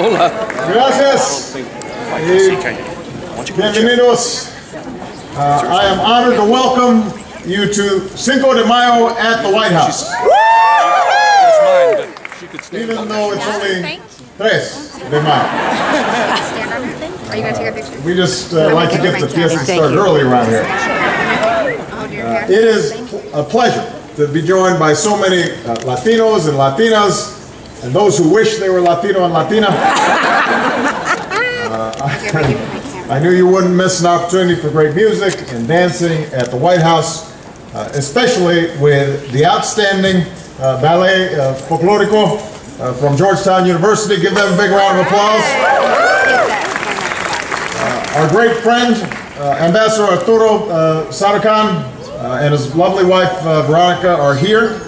Gracias. Bienvenidos. I am honored to welcome you to Cinco de Mayo at the White House. Even though it's only 3 de Mayo. Are you going to take a picture? We just like to get the fiesta started early around here. It is a pleasure to be joined by so many Latinos and Latinas and those who wish they were Latino and Latina. I knew you wouldn't miss an opportunity for great music and dancing at the White House, especially with the outstanding ballet folklorico from Georgetown University. Give them a big round of applause. Our great friend, Ambassador Arturo Saracan, and his lovely wife, Veronica, are here.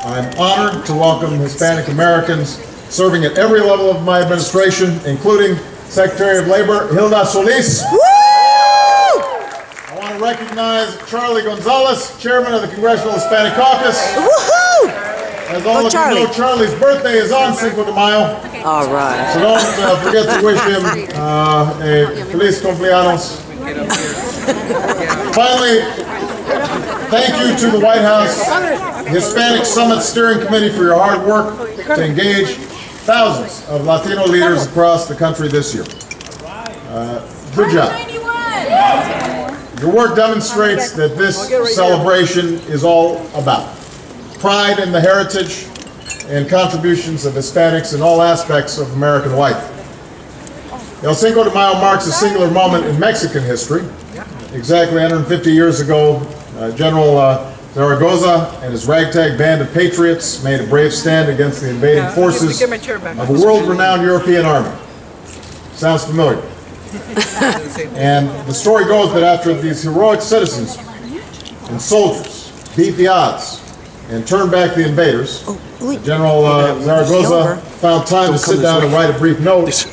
I'm honored to welcome Hispanic Americans serving at every level of my administration, including Secretary of Labor, Hilda Solis. Woo! I want to recognize Charlie Gonzalez, Chairman of the Congressional Hispanic Caucus. Woohoo! As all of you know, Charlie's birthday is on Cinco de Mayo. All right. So don't forget to wish him a feliz cumpleaños. Finally, thank you to the White House Hispanic Summit Steering Committee for your hard work to engage thousands of Latino leaders across the country this year. Good job. Your work demonstrates that this celebration is all about pride in the heritage and contributions of Hispanics in all aspects of American life. El Cinco de Mayo marks a singular moment in Mexican history. Exactly 150 years ago, General Zaragoza and his ragtag band of patriots made a brave stand against the invading forces of a world-renowned European army. Sounds familiar. And the story goes that after these heroic citizens and soldiers beat the odds and turned back the invaders, General Zaragoza found time to sit down and write a brief note.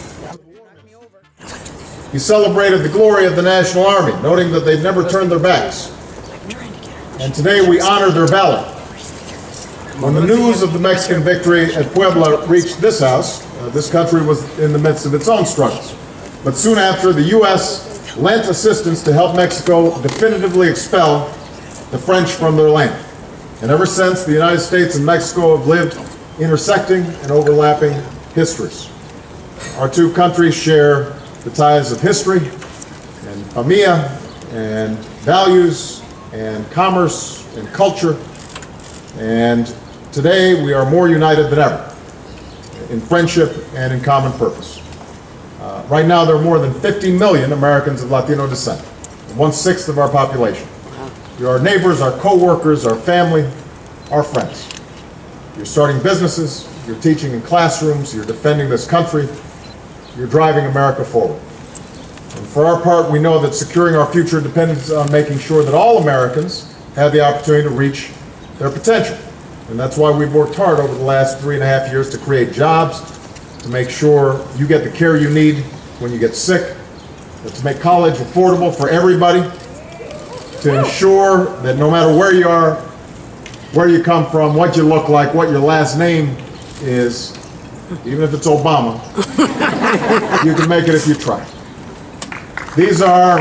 He celebrated the glory of the National Army, noting that they've never turned their backs. And today we honor their valor. When the news of the Mexican victory at Puebla reached this house, this country was in the midst of its own struggles. But soon after, the U.S. lent assistance to help Mexico definitively expel the French from their land. And ever since, the United States and Mexico have lived intersecting and overlapping histories. Our two countries share the ties of history and familia and values and commerce and culture. And today we are more united than ever in friendship and in common purpose. Right now there are more than 50 million Americans of Latino descent, 1/6 of our population. You're our neighbors, our co-workers, our family, our friends. You're starting businesses, you're teaching in classrooms, you're defending this country, you're driving America forward. And for our part, we know that securing our future depends on making sure that all Americans have the opportunity to reach their potential. And that's why we've worked hard over the last 3.5 years to create jobs, to make sure you get the care you need when you get sick, to make college affordable for everybody, to ensure that no matter where you are, where you come from, what you look like, what your last name is, even if it's Obama, you can make it if you try. These are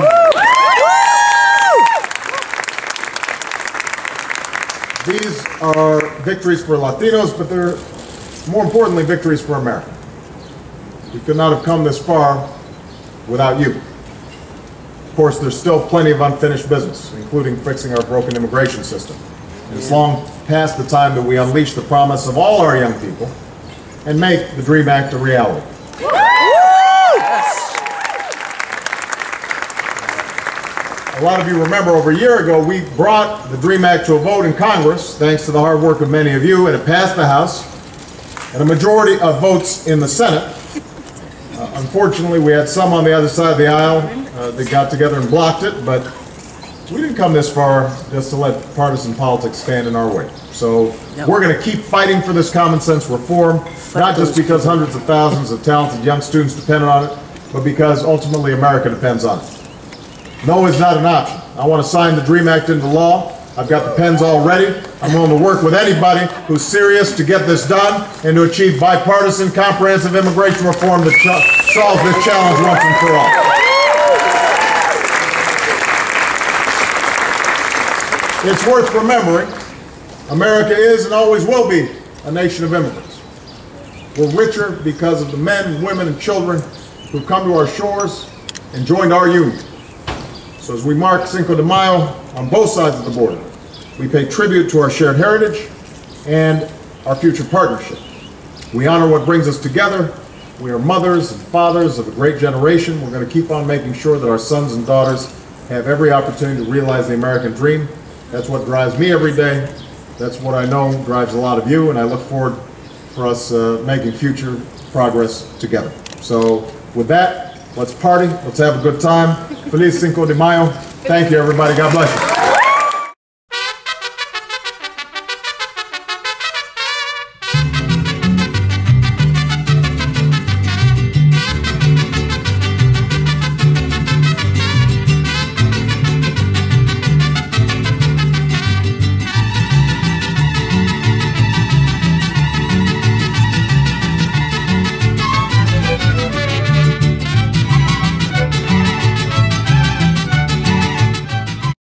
victories for Latinos, but they're more importantly victories for America. We could not have come this far without you. Of course, there's still plenty of unfinished business, including fixing our broken immigration system. And it's long past the time that we unleash the promise of all our young people and make the DREAM Act a reality. A lot of you remember over a year ago, we brought the DREAM Act to a vote in Congress, thanks to the hard work of many of you, and it passed the House, and a majority of votes in the Senate. Unfortunately, we had some on the other side of the aisle that got together and blocked it, but we didn't come this far just to let partisan politics stand in our way. So we're going to keep fighting for this common sense reform, not just because hundreds of thousands of talented young students depend on it, but because ultimately America depends on it. No is not an option. I want to sign the DREAM Act into law I've got the pens all ready. I'm willing to work with anybody who's serious to get this done and to achieve bipartisan, comprehensive immigration reform that solves this challenge once and for all. It's worth remembering, America is and always will be a nation of immigrants. We're richer because of the men, women, and children who've come to our shores and joined our union. So as we mark Cinco de Mayo on both sides of the border, we pay tribute to our shared heritage and our future partnership. We honor what brings us together. We are mothers and fathers of a great generation. We're going to keep on making sure that our sons and daughters have every opportunity to realize the American dream. That's what drives me every day. That's what I know drives a lot of you, and I look forward for us making future progress together. So with that, let's party. Let's have a good time. Feliz Cinco de Mayo. Thank you, everybody. God bless you.